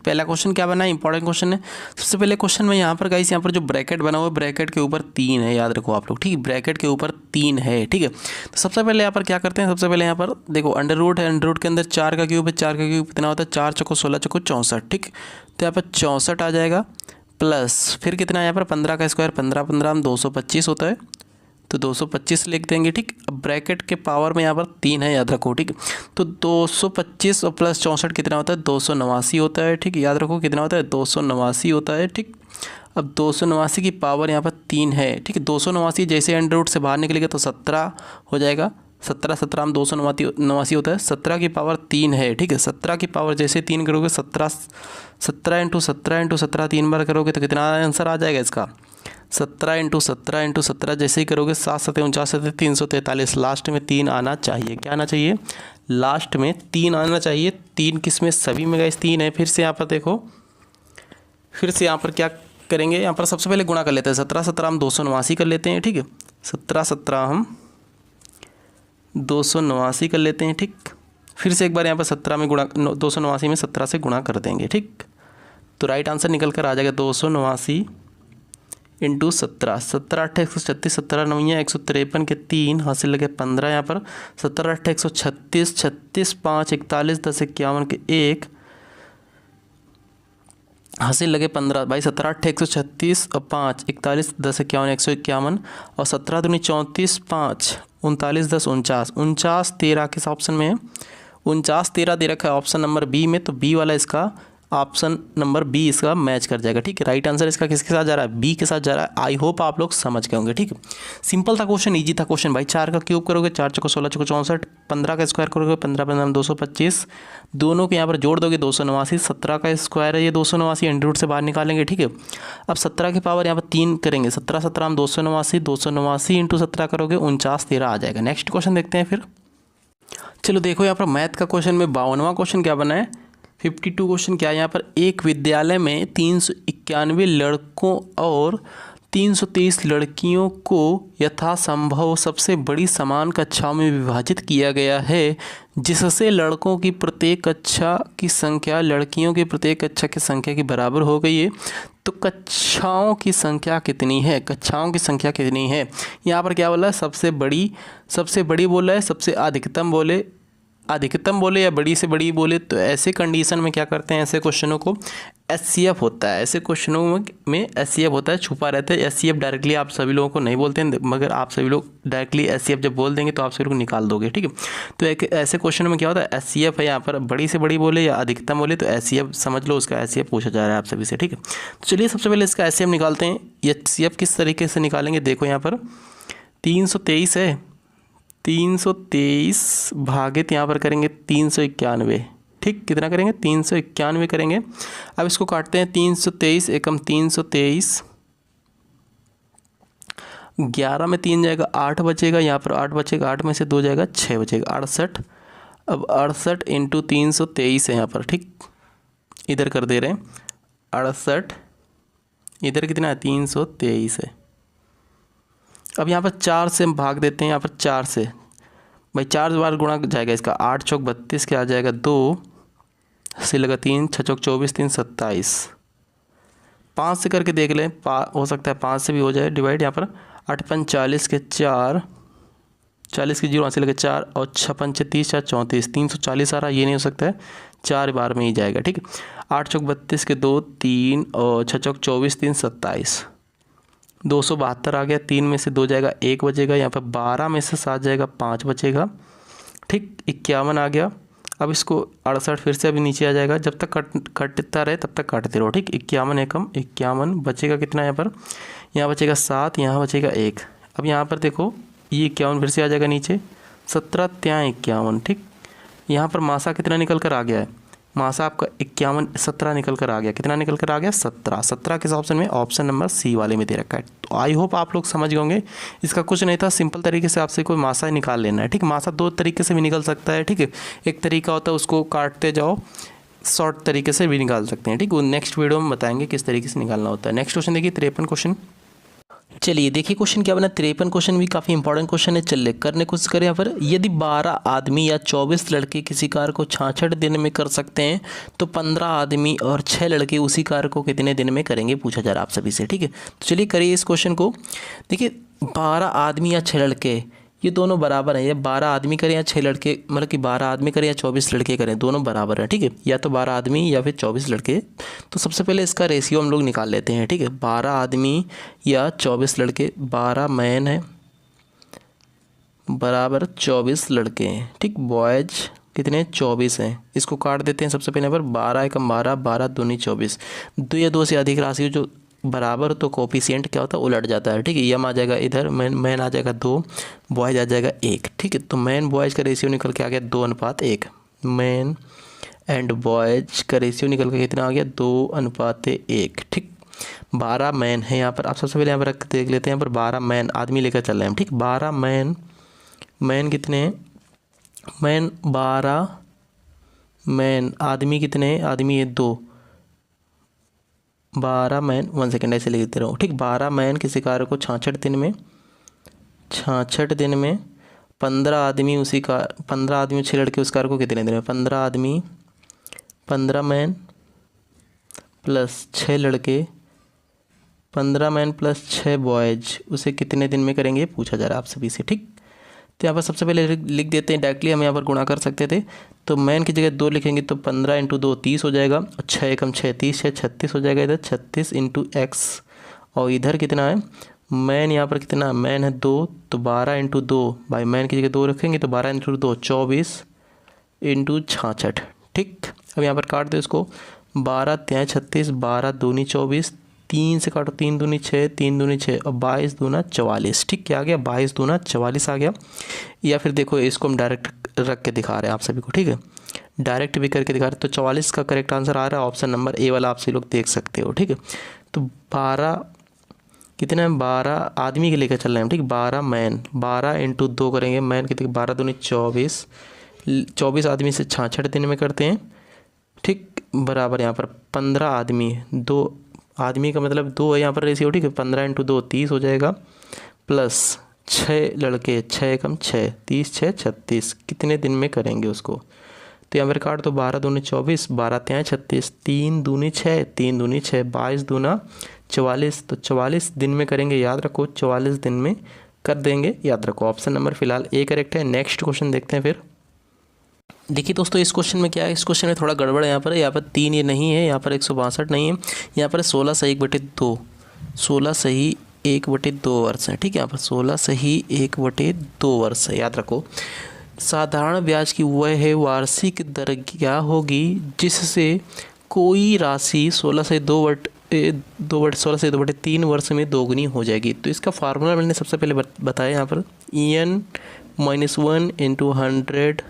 पहला क्वेश्चन क्या बना है, इंपॉर्टेंट क्वेश्चन है। सबसे पहले क्वेश्चन में यहाँ पर गाइस, यहाँ पर जो ब्रैकेट बना हुआ है, ब्रैकेट के ऊपर 3 है, याद रखो आप लोग, ठीक है, ब्रैकेट के ऊपर 3 है, ठीक है। तो सबसे पहले यहाँ पर क्या करते हैं, सबसे पहले यहाँ पर देखो अंडर रूट है, अंडर रूट के अंदर 4 का क्यूब है, 4 का क्यूब कितना होता है, 4 चौको 16 चौको 64, ठीक। तो यहाँ पर 64 आ जाएगा, प्लस फिर कितना है यहाँ पर 15 का स्क्वायर, 15 15 हम 225 होता है, तो 225 लिख देंगे, ठीक। अब ब्रैकेट के पावर में यहाँ पर 3 है, याद रखो, ठीक। तो 225 और प्लस 64 कितना होता है, 289 होता है, ठीक। याद रखो कितना होता है, 289 होता है, ठीक। अब 289 की पावर यहाँ पर 3 है, ठीक है। 289 जैसे अंडर रूट से बाहर निकलेगा तो 17 हो जाएगा, 17 17 हम 289 होता है, 17 की पावर 3 है, ठीक है। 17 की पावर जैसे 3 करोगे, 17 17 इंटू 17 इंटू 17 3 बार करोगे तो कितना आंसर आ जाएगा इसका, 17 इंटू 17 इंटू 17 जैसे ही करोगे 7 7 49 343, लास्ट में 3 आना चाहिए। क्या आना चाहिए, लास्ट में 3 आना चाहिए। 3 किस में, सभी में गाइस 3 है। फिर से यहाँ पर देखो, फिर से यहाँ पर क्या करेंगे, यहाँ पर सबसे पहले गुणा कर लेते हैं, 17 17 हम 289 कर लेते हैं, ठीक है। 17 17 हम 289 कर लेते हैं, ठीक। फिर से एक बार यहाँ पर 17 में गुणा, 289 में 17 से गुणा कर देंगे, ठीक। तो राइट आंसर निकल कर आ जाएगा 289 इंटू 17, 17 8 136, 17 9 153 के 3 हासिल लगे 15 यहाँ पर, 17 8 136, 36 5 41 10 51 के 1 हासिल लगे 15 भाई, 17 8 136 और 5 41 10 51 151 और 17 दूनी 34 5 39 10 49, 49 13 किस ऑप्शन में है, 49 13 दे रखा है ऑप्शन नंबर बी में, तो बी वाला इसका ऑप्शन नंबर बी इसका मैच कर जाएगा, ठीक है। राइट आंसर इसका किसके साथ जा रहा है, बी के साथ जा रहा है। आई होप आप लोग समझ गए होंगे, ठीक है। सिंपल था क्वेश्चन, इजी था क्वेश्चन भाई। 4 का क्यूब करोगे 4 चौको 16 चौको 64, 15 का स्क्वायर करोगे 15 15 225, दोनों को यहाँ पर जोड़ दोगे 289, 17 का स्क्वायर है ये 289, अंडर रूट से बाहर निकालेंगे, ठीक है। अब 17 की पावर यहाँ पर 3 करेंगे, 17 17 हम 289, 289 इंटू 17 करोगे 49 13 आ जाएगा। नेक्स्ट क्वेश्चन देखते हैं फिर। चलो देखो यहाँ पर मैथ का क्वेश्चन में 52वां क्वेश्चन क्या बना है, 52 क्वेश्चन क्या है यहाँ पर, एक विद्यालय में 391 लड़कों और 323 लड़कियों को यथासंभव सबसे बड़ी समान कक्षाओं में विभाजित किया गया है, जिससे लड़कों की प्रत्येक कक्षा की संख्या लड़कियों की प्रत्येक कक्षा की संख्या के बराबर हो गई है। तो कक्षाओं की संख्या कितनी है, कक्षाओं की संख्या कितनी है। यहाँ पर क्या बोला है, सबसे बड़ी बोला है, सबसे अधिकतम बोले या बड़ी से बड़ी बोले। तो ऐसे कंडीशन में क्या करते हैं, ऐसे क्वेश्चनों को एचसीएफ होता है, ऐसे क्वेश्चनों में एचसीएफ होता है, छुपा रहता है। एचसीएफ डायरेक्टली आप सभी लोगों को नहीं बोलते हैं, मगर आप सभी लोग डायरेक्टली एचसीएफ जब बोल देंगे तो आप सभी लोग निकाल दोगे, ठीक है। तो एक ऐसे क्वेश्चन में क्या होता है, एचसीएफ है यहाँ पर, बड़ी से बड़ी बोले या अधिकतम बोले तो एचसीएफ समझ लो, उसका एचसीएफ पूछा जा रहा है आप सभी से, ठीक है। तो चलिए सबसे पहले इसका एचसीएफ निकालते हैं। एचसीएफ किस तरीके से निकालेंगे, देखो यहाँ पर 323 है, 323 भागित यहाँ पर करेंगे 391, ठीक। कितना करेंगे, 391 करेंगे। अब इसको काटते हैं, 323 एकम 323, 11 में 3 जाएगा 8 बचेगा, यहाँ पर 8 बचेगा, 8 में से 2 जाएगा 6 बचेगा, 68। अब 68 इंटू 323 है यहाँ पर, ठीक। इधर कर दे रहे हैं 68, इधर कितना है 323 है। अब यहाँ पर 4 से हम भाग देते हैं, यहाँ पर 4 से भाई 4 बार गुणा जाएगा इसका, 8 चौक 32 के आ जाएगा 2 से लगा 3 6 चौक 24 3 27, 5 से करके देख लें, हो सकता है 5 से भी हो जाए डिवाइड। यहाँ पर 8 5 40 के 4, 40 के 0 से लगे 4 और 6 5 30 4 34, 340 आ रहा, ये नहीं हो सकता है, 4 बार में ही जाएगा, ठीक। 8 चौक 32 के 2 3 और 6 चौक 24 3 27, 272 आ गया, 3 में से 2 जाएगा 1 बचेगा, यहाँ पर 12 में से 7 जाएगा 5 बचेगा, ठीक। 51 आ गया। अब इसको 68 फिर से अभी नीचे आ जाएगा, जब तक कटता रहे तब तक काटते रहो, ठीक। 51 एकम 51 बचेगा, कितना यहाँ पर, यहाँ बचेगा 7, यहाँ बचेगा 1। अब यहाँ पर देखो ये 51 फिर से आ जाएगा नीचे, 17 ત્યાં 51, ठीक। यहाँ पर मासा कितना निकल कर आ गया है, मासा आपका 51 17 निकल कर आ गया, कितना निकल कर आ गया 17। 17 किस ऑप्शन में, ऑप्शन नंबर सी वाले में दे रखा है। तो आई होप आप लोग समझ गए होंगे। इसका कुछ नहीं था, सिंपल तरीके से आपसे कोई मासा ही निकाल लेना है, ठीक। मासा 2 तरीके से भी निकल सकता है, ठीक है। एक तरीका होता है उसको काटते जाओ, शॉर्ट तरीके से भी निकाल सकते हैं, ठीक। वो नेक्स्ट वीडियो में बताएंगे किस तरीके से निकालना होता है। नेक्स्ट क्वेश्चन देखिए 53 क्वेश्चन। चलिए देखिए क्वेश्चन क्या बना, 53 क्वेश्चन भी काफ़ी इंपॉर्टेंट क्वेश्चन है। चलिए करने कोशिश करें यहाँ पर। यदि 12 आदमी या 24 लड़के किसी कार्य को 66 दिन में कर सकते हैं तो 15 आदमी और 6 लड़के उसी कार्य को कितने दिन में करेंगे, पूछा जा रहा है आप सभी से। ठीक है, तो चलिए करिए इस क्वेश्चन को। देखिए 12 आदमी या 6 लड़के ये दोनों बराबर हैं। या 12 आदमी करें या 6 लड़के, मतलब कि 12 आदमी करें या 24 लड़के करें, दोनों बराबर हैं। ठीक है, या तो 12 आदमी या फिर 24 लड़के। तो सबसे पहले इसका रेशियो हम लोग निकाल लेते हैं। ठीक है, 12 आदमी या 24 लड़के, 12 मैन है बराबर 24 लड़के हैं। ठीक, बॉयज कितने 24 हैं। इसको काट देते हैं सबसे पहले यहाँ पर। 12 एकम 12, 12 दूनी 24। 2 या 2 से अधिक राशि जो बराबर तो कोफिशिएंट क्या होता है, उलट जाता है। ठीक है, यम आ जाएगा इधर, मैन आ जाएगा 2, बॉयज आ जाएगा 1। ठीक है, तो मैन बॉयज का रेशियो निकल के आ गया 2:1। मैन एंड बॉयज का रेशियो निकल के कितना आ गया 2:1। ठीक, 12 मैन है यहाँ पर। आप सबसे पहले यहाँ पर देख लेते हैं। यहाँ पर 12 मैन आदमी लेकर चल रहे हैं। ठीक, 12 मैन कितने हैं, मैन 12 मैन, आदमी कितने हैं, आदमी है 2, 12 मैन, 1 सेकेंड ऐसे लिखते रहो। ठीक, 12 मैन किसी कार्य को 66 दिन में 15 आदमी उसी का 15 आदमी 6 लड़के उस कार्य को कितने दिन में, 15 आदमी 15 मैन प्लस 6 लड़के, 15 मैन प्लस 6 बॉयज उसे कितने दिन में करेंगे, पूछा जा रहा है आप सभी से। ठीक, तो यहाँ पर सबसे पहले लिख देते हैं। डायरेक्टली हम यहाँ पर गुणा कर सकते थे, तो मैन की जगह 2 लिखेंगे तो 15 × 2 30 हो जाएगा, और 6 एकम 6 30, 6 36 हो जाएगा। इधर 36 × x, और इधर कितना है मैन, यहाँ पर कितना मैन है 2, तो 12 × 2 भाई, मैन की जगह 2 रखेंगे तो 12 × 2 24 × 66। ठीक, अब यहाँ पर काट दो इसको। 12 3 36, 12 दूनी 24, 3 से काटो 3 दूनी 6, 3 दूनी 6, और 22 दूना 44। ठीक, क्या आ गया 22 दूना 44 आ गया। या फिर देखो इसको हम डायरेक्ट रख के दिखा रहे हैं आप सभी को। ठीक है, डायरेक्ट भी करके दिखा रहे हैं। तो 44 का करेक्ट आंसर आ रहा है ऑप्शन नंबर ए वाला, आप सभी लोग देख सकते हो। ठीक है, तो 12 कितना है, 12 आदमी के लेकर चल रहे हैं। ठीक, 12 मैन, 12 × 2 करेंगे, मैन कितने 12 दूनी 24, 24 आदमी से 66 दिन में करते हैं। ठीक, बराबर यहाँ पर 15 आदमी, 2 आदमी का मतलब 2 है यहाँ पर रेशियो। ठीक है, 15 × 2 30 हो जाएगा, प्लस 6 लड़के, 6 एकम 6 30, 6 36 कितने दिन में करेंगे उसको। तो यहाँ पर काट तो 12 दूनी 24, 12 3 36, 3 दूनी 6, 3 दूनी 6, 22 दूना 44, तो 44 दिन में करेंगे। याद रखो 44 दिन में कर देंगे, याद रखो। ऑप्शन नंबर फिलहाल ए करेक्ट है। नेक्स्ट क्वेश्चन देखते हैं फिर। देखिए दोस्तों इस क्वेश्चन में क्या है, इस क्वेश्चन में थोड़ा गड़बड़ है। यहाँ पर 3 ये नहीं है, यहाँ पर 162 नहीं है, यहाँ पर 16 सही 1/2, 16 सही 1/2 वर्ष है। ठीक है, यहाँ पर 16 सही 1/2 वर्ष है। याद रखो साधारण ब्याज की वह है वार्षिक दर क्या होगी जिससे कोई राशि 16 से 2/3 वर्ष में दोगुनी हो जाएगी। तो इसका फार्मूला मैंने सबसे पहले बताया यहाँ पर, En -1 × 100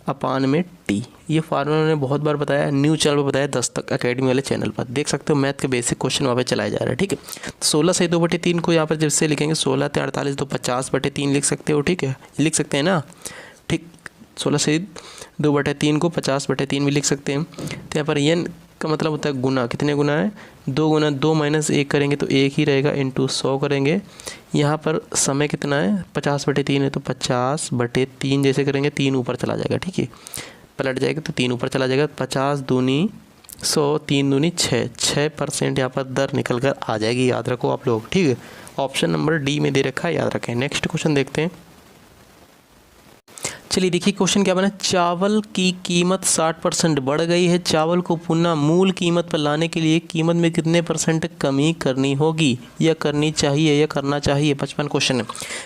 अपान में टी। ये फार्मूला मैंने बहुत बार बताया, न्यू चैनल पर बताया, 10 तक अकेडमी वाले चैनल पर देख सकते हो। मैथ के बेसिक क्वेश्चन वहाँ पे चलाए जा रहे हैं। ठीक है, 16 से 2/3 को यहाँ पर जब से लिखेंगे 16 × 48 तो 50/3 लिख सकते हो। ठीक है, लिख सकते हैं ना। ठीक, 16 से 2/3 को 50/3 भी लिख सकते हैं। तो यहाँ पर n का मतलब होता है गुना, कितने गुना है 2 गुना 2 - 1 करेंगे तो 1 ही रहेगा, इंटू 100 करेंगे। यहाँ पर समय कितना है 50/3 है तो 50/3 जैसे करेंगे 3 ऊपर चला जाएगा। ठीक है, पलट जाएगा तो 3 ऊपर चला जाएगा। 50 दूनी 100, 3 दूनी 6, 6% यहाँ पर दर निकल कर आ जाएगी। याद रखो आप लोग। ठीक है, ऑप्शन नंबर डी में दे रखा है, याद रखें। नेक्स्ट क्वेश्चन देखते हैं। चलिए देखिए क्वेश्चन क्या बना, चावल की कीमत 60% बढ़ गई है। चावल को पुनः मूल कीमत पर लाने के लिए कीमत में कितने % कमी करनी होगी, या करनी चाहिए, या करना चाहिए। 55 क्वेश्चन है।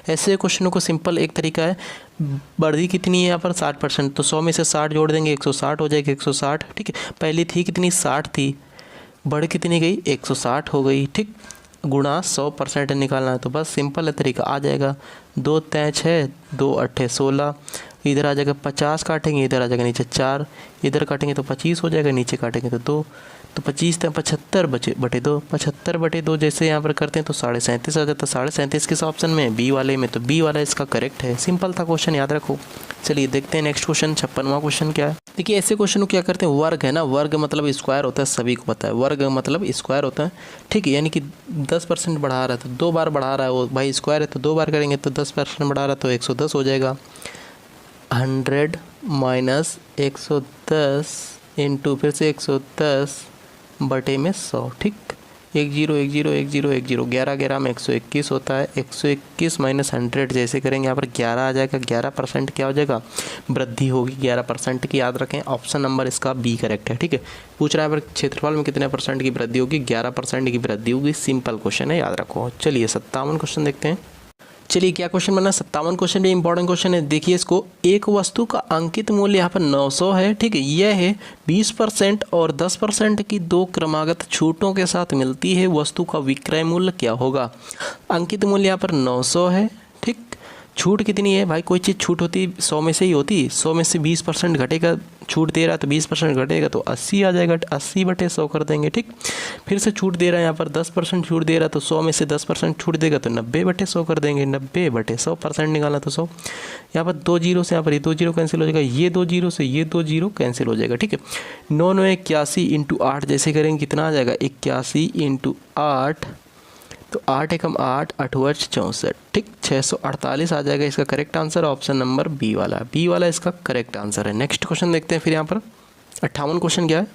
ऐसे क्वेश्चनों को सिंपल एक तरीका है, बढ़ी कितनी है यहाँ पर 60%, तो 100 में से 60 जोड़ देंगे 160 हो जाएगा, 160। ठीक है, पहली थी कितनी 60 थी, बढ़ कितनी गई 160 हो गई। ठीक, गुणा 100% निकालना है तो बस सिंपल है तरीका, आ जाएगा। 2 3 6, 2 8 16, इधर आ जाएगा 50 काटेंगे, इधर आ जाएगा नीचे 4, इधर काटेंगे तो 25 हो जाएगा, नीचे काटेंगे तो 2। तो 25 × 75 बटे 2, 75 बटे 2 जैसे यहाँ पर करते हैं तो 37.5 आ जाता है। 37.5 किस ऑप्शन में? बी वाले में, तो बी वाला इसका करेक्ट है। सिंपल था क्वेश्चन, याद रखो। चलिए देखते हैं नेक्स्ट क्वेश्चन, 56वां क्वेश्चन क्या है। देखिए ऐसे क्वेश्चन को क्या करते हैं, वर्ग है ना, वर्ग मतलब स्क्वायर होता है, सभी को पता है वर्ग मतलब स्क्वायर होता है, ठीक है। यानी कि 10% बढ़ा रहा है तो 2 बार बढ़ा रहा है वो, भाई स्क्वायर है तो 2 बार करेंगे तो 10% बढ़ा रहा है तो 110 हो जाएगा। 100 माइनस 110 इंटू फिर से 110 बटे में 100, ठीक। 1 0 1 0 1 0 1 0, 11 11 में 121 होता है। 121 माइनस 100 जैसे करेंगे यहाँ पर 11 आ जाएगा। 11% क्या हो जाएगा? वृद्धि होगी 11% की, याद रखें। ऑप्शन नंबर इसका बी करेक्ट है, ठीक है। पूछ रहा है पर क्षेत्रफल में कितने % की वृद्धि होगी? 11% की वृद्धि होगी। सिंपल क्वेश्चन है, याद रखो। चलिए 57 क्वेश्चन देखते हैं। चलिए क्या क्वेश्चन बना, 57 क्वेश्चन भी इंपॉर्टेंट क्वेश्चन है। देखिए इसको, एक वस्तु का अंकित मूल्य यहाँ पर 900 है, ठीक है। यह है 20% और 10% की 2 क्रमागत छूटों के साथ मिलती है वस्तु का विक्रय मूल्य क्या होगा? अंकित मूल्य यहाँ पर 900 है, ठीक। छूट कितनी है भाई? कोई चीज़ छूट होती 100 में से ही होती, 100 में से 20% घटेगा, छूट दे रहा है तो 20% घटेगा तो 80 आ जाएगा। 80 बटे 100 कर देंगे, ठीक। फिर से छूट दे रहा है यहाँ पर 10% छूट दे रहा है तो 100 में से 10% छूट देगा तो 90 बटे 100 कर देंगे। 90 बटे 100% निकाला तो 100। यहाँ पर 2 जीरो से यहाँ पर ये 2 जीरो कैंसिल हो जाएगा, ये 2 जीरो से ये 2 जीरो कैंसिल हो जाएगा, ठीक है। 9 9 81 इंटू 8 जैसे करेंगे कितना आ जाएगा? 81 इंटू 8, तो 8 एकम 8, 8 वर्ष 64, ठीक। 648 आ जाएगा इसका correct answer. Option number B वाला, बी वाला इसका करेक्ट आंसर है। नेक्स्ट क्वेश्चन देखते हैं फिर यहाँ पर 58 क्वेश्चन क्या है।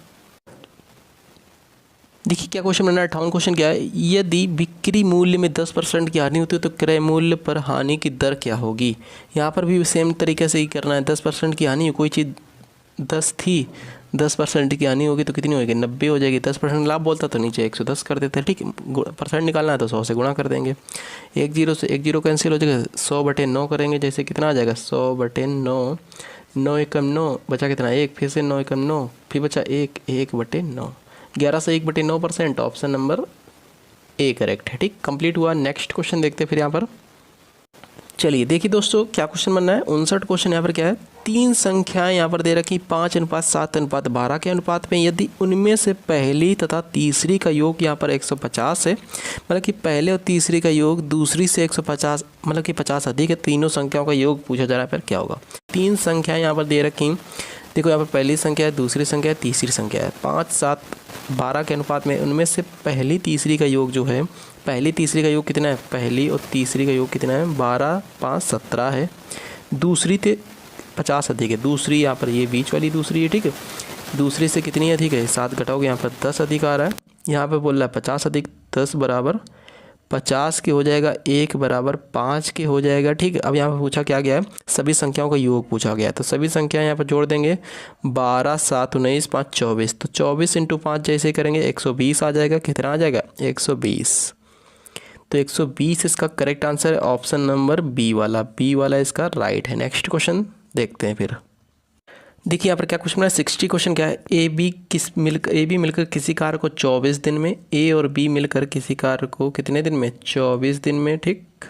देखिए क्या क्वेश्चन बना है, 58 क्वेश्चन क्या है। यदि बिक्री मूल्य में 10% की हानि होती है तो क्रय मूल्य पर हानि की दर क्या होगी? यहाँ पर भी सेम तरीके से ही करना है। 10% की हानि, कोई चीज़ 10 थी, 10% की हानि होगी तो कितनी होगी? 90 हो जाएगी। 10% लाभ बोलता तो नीचे 110 कर देते हैं, ठीक। परसेंट निकालना है तो 100 से गुणा कर देंगे। 1 0 से 1 0 कैंसिल हो जाएगा। 100 बटे 9 करेंगे जैसे कितना आ जाएगा? 100 बटे 9, 9 एकम 9 बचा कितना? 1, फिर से 9 एकम 9, फिर बचा 1, 1 बटे 9, 11 से 1 बटे 9%। ऑप्शन नंबर ए करेक्ट है, ठीक। कंप्लीट हुआ। नेक्स्ट क्वेश्चन देखते हैं फिर यहाँ पर। चलिए देखिए दोस्तों क्या क्वेश्चन बनना है। 59 क्वेश्चन यहाँ पर क्या है, 3 संख्याएं यहाँ पर दे रखी 5:7:12 के अनुपात में, यदि उनमें से पहली तथा तीसरी का योग यहाँ पर 150 है, मतलब कि पहले और तीसरी का योग दूसरी से 150, मतलब कि 50 अधिक है। तीनों संख्याओं का योग पूछा जा रहा है, फिर क्या होगा? 3 संख्याएं यहाँ पर दे रखी, देखो यहाँ पर पहली संख्या है, दूसरी संख्या है, तीसरी संख्या है। 5:7:12 के अनुपात में उनमें से पहली तीसरी का योग जो है, पहली तीसरी का योग कितना है? पहली और तीसरी का योग कितना है? 12 5 17 है। दूसरी से 50 अधिक है, दूसरी यहाँ पर ये बीच वाली दूसरी है, ठीक है। दूसरी से कितनी अधिक है? 7 घटाओगे यहाँ पर 10 अधिक आ रहा है। यहाँ पर बोल रहा है 50 अधिक 10 बराबर 50 के हो जाएगा, 1 बराबर 5 के हो जाएगा, ठीक है। अब यहाँ पर पूछा क्या गया है? सभी संख्याओं का योग पूछा गया है, तो सभी संख्याएं यहाँ पर जोड़ देंगे। 12 7 19 5 24, तो 24 इंटू 5 जैसे करेंगे 120 आ जाएगा। कितना आ जाएगा? 120। तो 120 इसका करेक्ट आंसर है। ऑप्शन नंबर बी वाला, बी वाला इसका राइट है। नेक्स्ट क्वेश्चन देखते हैं फिर। देखिए यहाँ पर क्या क्वेश्चन है, 60 क्वेश्चन क्या है। ए बी मिलकर किसी कार्य को 24 दिन में, ए और बी मिलकर किसी कार्य को कितने दिन में? 24 दिन में, ठीक।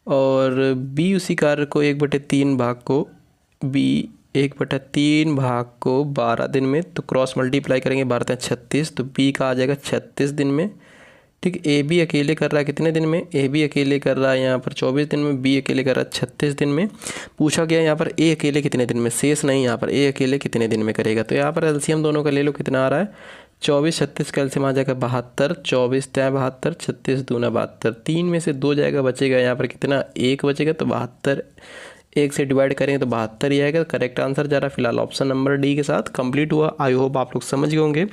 और बी उसी कार्य को 1/3 भाग को, बी 1/3 भाग को 12 दिन में, तो क्रॉस मल्टीप्लाई करेंगे 12 36, तो बी का आ जाएगा 36 दिन में, ठीक। ए बी अकेले कर रहा है कितने दिन में? ए बी अकेले कर रहा है यहाँ पर 24 दिन में, बी अकेले कर रहा है 36 दिन में। पूछा गया यहाँ पर ए अकेले कितने दिन में, शेष नहीं, यहाँ पर ए अकेले कितने दिन में करेगा। तो यहाँ पर एलसीएम दोनों का ले लो, कितना आ रहा है? 24 36 का एलसीएम आ जाएगा 72, 24 × 72, 36 दूना 72, 3 में से 2 जाएगा, बचेगा यहाँ पर कितना? 1 बचेगा, तो 72 1 से डिवाइड करेंगे तो 72 ही आएगा। करेक्ट आंसर जा रहा है फिलहाल ऑप्शन नंबर डी के साथ। कंप्लीट हुआ। आई होप आप लोग समझ गए होंगे।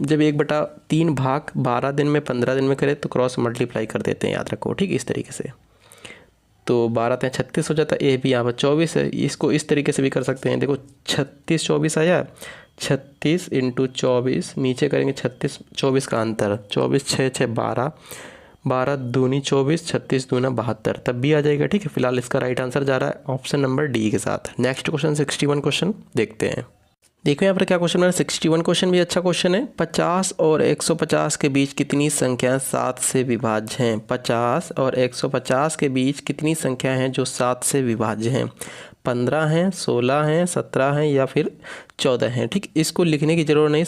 जब 1/3 भाग 12 दिन में 15 दिन में करें तो क्रॉस मल्टीप्लाई कर देते हैं, याद रखो, ठीक। इस तरीके से तो 12 × 36 हो जाता है। ए भी यहाँ पर 24 है, इसको इस तरीके से भी कर सकते हैं। देखो 36 24 आया, 36 इंटू 24, नीचे करेंगे 36 24 का अंतर, 24 6 6 12, 12 दूनी 24, 36 दूना 72, तब भी आ जाएगा, ठीक है। फिलहाल इसका राइट आंसर जा रहा है ऑप्शन नंबर डी के साथ। नेक्स्ट क्वेश्चन 61 क्वेश्चन देखते हैं। देखो यहाँ पर क्या क्वेश्चन है, 61 क्वेश्चन भी अच्छा क्वेश्चन है। 50 और 150 के बीच कितनी संख्या 7 से विभाज्य हैं? 50 और 150 के बीच कितनी संख्या हैं जो 7 से विभाज्य हैं? 15 हैं, 16 हैं, 17 हैं या फिर 14 हैं, ठीक। इसको लिखने की जरूरत नहीं,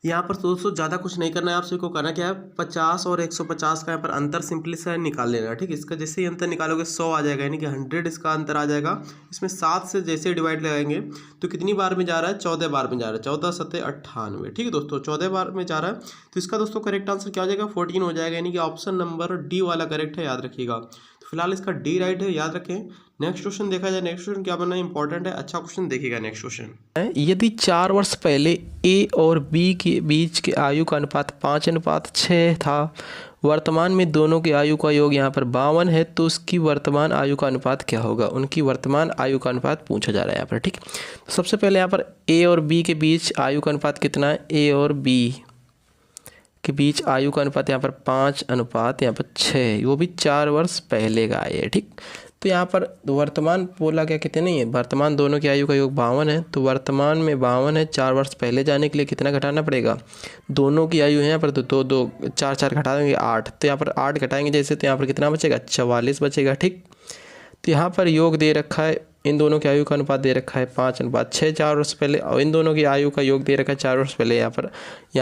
यहाँ पर दोस्तों ज़्यादा कुछ नहीं करना है, आप सभी को करना क्या है, 50 और 150 का यहाँ पर अंतर सिंपली से निकाल लेना है। ठीक है, इसका जैसे ही अंतर निकालोगे 100 आ जाएगा, यानी कि 100 इसका अंतर आ जाएगा। इसमें 7 से जैसे डिवाइड लगाएंगे तो कितनी बार में जा रहा है, 14 बार में जा रहा है, 14 7 98। ठीक है दोस्तों, 14 बार में जा रहा है। तो इसका दोस्तों करेक्ट आंसर क्या हो जाएगा, 14 हो जाएगा, यानी कि ऑप्शन नंबर डी वाला करेक्ट है, याद रखिएगा। तो फिलहाल इसका डी राइट है, याद रखें। नेक्स्ट क्वेश्चन देखा जाए, नेक्स्ट क्वेश्चन क्या बनना है, इंपॉर्टेंट है, अच्छा क्वेश्चन देखिएगा। नेक्स्ट क्वेश्चन, यदि 4 वर्ष पहले ए और बी के बीच के आयु का अनुपात 5:6 था, वर्तमान में दोनों की आयु का योग यहाँ पर 52 है, तो उसकी वर्तमान आयु का अनुपात क्या होगा। उनकी वर्तमान आयु का अनुपात पूछा जा रहा है यहाँ पर। ठीक, तो सबसे पहले यहाँ पर ए और बी के बीच आयु का अनुपात कितना है, ए और बी के बीच आयु का अनुपात यहाँ पर 5:6, वो भी 4 वर्ष पहले का है। ठीक, तो यहाँ पर वर्तमान बोला क्या, कितने नहीं है, वर्तमान दोनों की आयु का योग 52 है, तो वर्तमान में 52 है, 4 वर्ष पहले जाने के लिए कितना घटाना पड़ेगा, दोनों की आयु है यहाँ पर, तो 2 2 4 4 घटा देंगे 8, तो यहाँ पर 8 घटाएंगे जैसे, तो यहाँ पर कितना बचेगा, 44 बचेगा। ठीक, तो यहाँ पर योग दे रखा है, इन दोनों की आयु का अनुपात दे रखा है 5:6 4 वर्ष पहले, और इन दोनों की आयु का योग दे रखा है 4 वर्ष पहले। यहाँ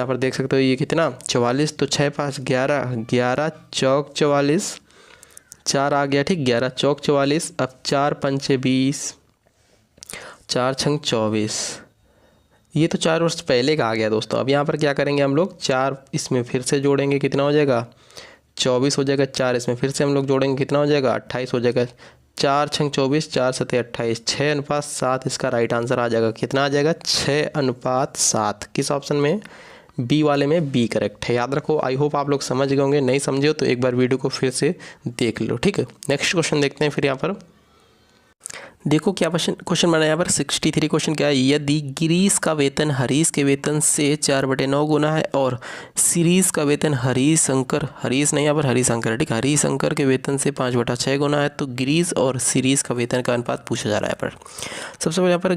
पर देख सकते हो ये कितना 44, तो 6 5 11, 11 चौक 44, 4 आ गया। ठीक, 11 चौक 44, अब 4 पंचे 20, 4 छंग 24, ये तो 4 वर्ष पहले का आ गया दोस्तों। अब यहाँ पर क्या करेंगे हम लोग, 4 इसमें फिर से जोड़ेंगे, कितना हो जाएगा, 24 हो जाएगा। 4 इसमें फिर से हम लोग जोड़ेंगे, कितना हो जाएगा, 28 हो जाएगा। 4 छंग 24, 4 सते 28, 6:7 इसका राइट आंसर आ जाएगा। कितना आ जाएगा, 6:7। किस ऑप्शन में, बी वाले में बी करेक्ट है, याद रखो। आई होप आप लोग समझ गए होंगे, नहीं समझे हो तो एक बार वीडियो को फिर से देख लो। ठीक है, नेक्स्ट क्वेश्चन देखते हैं। फिर यहाँ पर देखो क्या क्वेश्चन बना है यहाँ पर 63 क्वेश्चन क्या है, यदि गिरीश का वेतन हरीश के वेतन से 4/9 गुना है और शिरीष का वेतन हरीश नहीं यहाँ पर हरिशंकर है, ठीक, हरिशंकर के वेतन से 5/6 गुना है, तो गिरीश और शिरीष का वेतन का अनुपात पूछा जा रहा है। यहाँ पर सबसे पहले यहाँ पर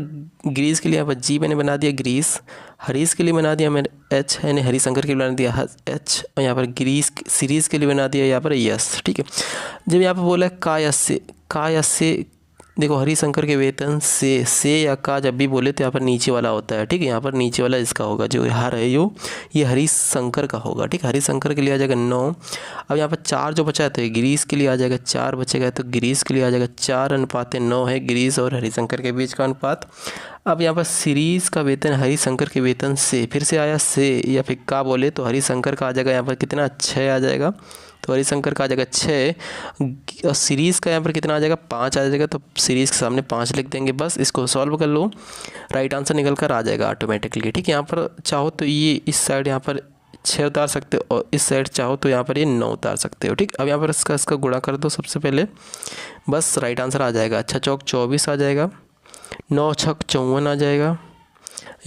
गिरीश के लिए यहाँ पर जी मैंने बना दिया गिरीश, हरीश के लिए बना दिया मैंने एच, यानी हरिशंकर के लिए बना दिया एच, और यहाँ पर गिरीश शिरीष के लिए बना दिया यहाँ पर यस। ठीक है, जब यहाँ पर बोला का से देखो, हरिशंकर के वेतन से या का जब भी बोले तो यहाँ पर नीचे वाला होता है। ठीक है, यहाँ पर नीचे वाला इसका होगा, जो हर है ये हरिशंकर का होगा। ठीक, हरिशंकर के लिए आ जाएगा 9। अब यहाँ पर 4 जो बचा है तो गिरीश के लिए आ जाएगा 4 बचेगा, तो गिरीश के लिए आ जाएगा 4:9 है गिरीश और हरिशंकर के बीच का अनुपात। अब यहाँ पर शिरीष का वेतन हरिशंकर के वेतन से फिर से आया से या फिर का बोले तो हरिशंकर का आ जाएगा यहाँ पर कितना, 6 आ जाएगा, तो हरिशंकर का आ जाएगा 6 और सीरीज़ का यहाँ पर कितना आ जाएगा, 5 आ जाएगा, तो सीरीज़ के सामने 5 लिख देंगे। बस इसको सॉल्व कर लो, राइट आंसर निकल कर आ जाएगा ऑटोमेटिकली। ठीक है, यहाँ पर चाहो तो ये इस साइड यहाँ पर 6 उतार सकते हो और इस साइड चाहो तो यहाँ पर ये 9 उतार सकते हो। ठीक, अब यहाँ पर इसका गुणा कर दो सबसे पहले, बस राइट आंसर आ जाएगा। 6 चौक 24 आ जाएगा, 9 छक 54 आ जाएगा,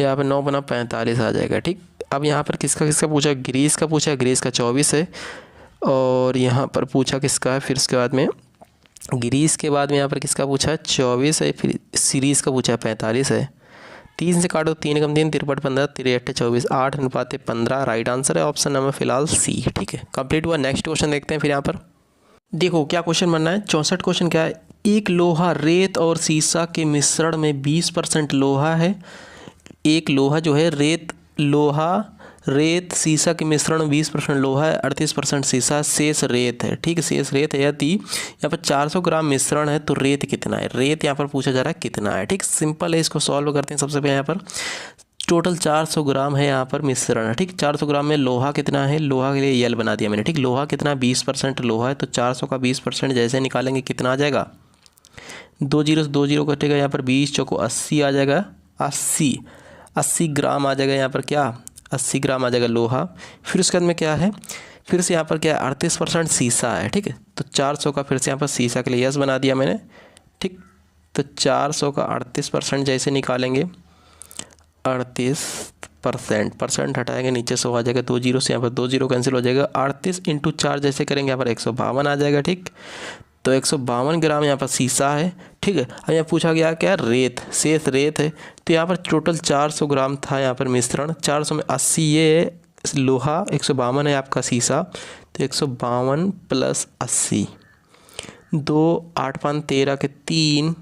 यहाँ पर 9 बना 45 आ जाएगा। ठीक, अब यहाँ पर किसका पूछा, गिरीश का पूछा, गिरीश का 24 है, और यहाँ पर पूछा किसका है, फिर उसके बाद में गिरीश के बाद में यहाँ पर किसका पूछा है, 24 है, फिर सीरीज़ का पूछा है 45 है। 3 से काटो, 3 कम 3 तिरपट 15 3 24 8:15 राइट आंसर है ऑप्शन नंबर फिलहाल सी। ठीक है, कंप्लीट हुआ। नेक्स्ट क्वेश्चन देखते हैं। फिर यहाँ पर देखो क्या क्वेश्चन बनना है, 64 क्वेश्चन क्या है, एक लोहा रेत और सीसा के मिश्रण में 20% लोहा है, एक लोहा जो है रेत सीसा के मिश्रण में 20% लोहा है, 38% सीसा, शेष रेत है। ठीक है, शेष रेत है, यदि यहाँ पर 400 ग्राम मिश्रण है तो रेत कितना है, रेत यहाँ पर पूछा जा रहा है कितना है। ठीक, सिंपल है, इसको सॉल्व करते हैं। सबसे पहले यहाँ पर टोटल 400 ग्राम है यहाँ पर मिश्रण है। ठीक, 400 ग्राम में लोहा कितना है, लोहा के लिए यल बना दिया मैंने। ठीक, लोहा कितना, 20% लोहा है, तो 400 का 20% जैसे निकालेंगे कितना आ जाएगा, 2 0 से 2 0 कटेगा, यहाँ पर 20 चौको 80 आ जाएगा, 80 ग्राम आ जाएगा, यहाँ पर क्या 80 ग्राम आ जाएगा लोहा। फिर उसके बाद में क्या है, फिर से यहाँ पर क्या है 38% सीसा है। ठीक है, तो 400 का फिर से यहाँ पर सीसा के लिए यस बना दिया मैंने। ठीक, तो 400 का 38% जैसे निकालेंगे, 38% हटाएंगे, नीचे 100 आ जाएगा, 2 0 से यहाँ पर 2 0 कैंसिल हो जाएगा, 38 × 4 जैसे करेंगे यहाँ पर 152 आ जाएगा। ठीक, तो 152 ग्राम यहाँ पर सीसा है। ठीक है, अब यहाँ पूछा गया क्या, रेत, शेष रेत है, तो यहाँ पर टोटल 400 ग्राम था यहाँ पर मिश्रण, 400 में 80 ये है लोहा, 152 है आपका सीसा, तो 152 + 80, 2 8 5 13 के 3